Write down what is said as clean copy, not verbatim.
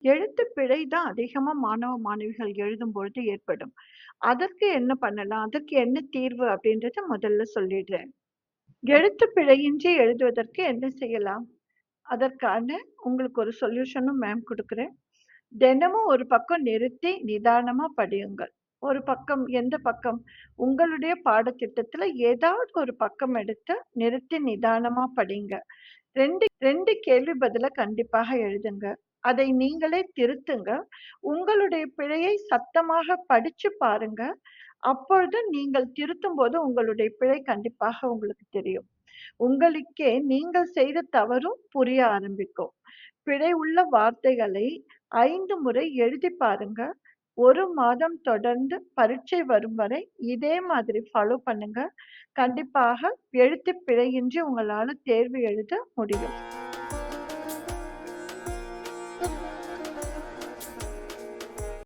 எழுத்து பிழை தான் அதிகமா மாணவ, மாணவிகள் எழுதும்பொழுது ஏற்படும். அதற்கு என்ன பண்ணலாம்? அதற்கு என்ன தீர்வு? அப்படின்றத முதல்ல சொல்லிடுறேன். எழுத்து பிழையின்றி எழுதுவதற்கு என்ன செய்யலாம்? அதற்கான உங்களுக்கு ஒரு சொல்யூஷனும் மேம் குடுக்குறேன். தினமும் ஒரு பக்கம் நிறுத்தி நிதானமா படியுங்கள். ஒரு பக்கம் எந்த பக்கம்? உங்களுடைய பாடத்திட்டத்துல ஏதாவது ஒரு பக்கம் எடுத்து நிறுத்தி நிதானமா படிங்க. 2 கேள்வி பதில கண்டிப்பாக எழுதுங்க. அதை நீங்களே திருத்துங்க. உங்களுடைய பிழையை சத்தமாக படிச்சு பாருங்க. அப்பொழுது நீங்கள் திருத்தும்போது உங்களுடைய பிழை கண்டிப்பாக உங்களுக்கு தெரியும். உங்களுக்கே நீங்கள் செய்த தவறும் புரிய ஆரம்பிக்கும். பிழை உள்ள வார்த்தைகளை 5 முறை எழுதிப் பாருங்க. 1 மாதம் தொடர்ந்து பரீட்சை வரும் வரை இதே மாதிரி ஃபாலோ பண்ணுங்க. கண்டிப்பாக எழுத்துப் பிழையின்றி உங்களால தேர்வு எழுத முடியும்.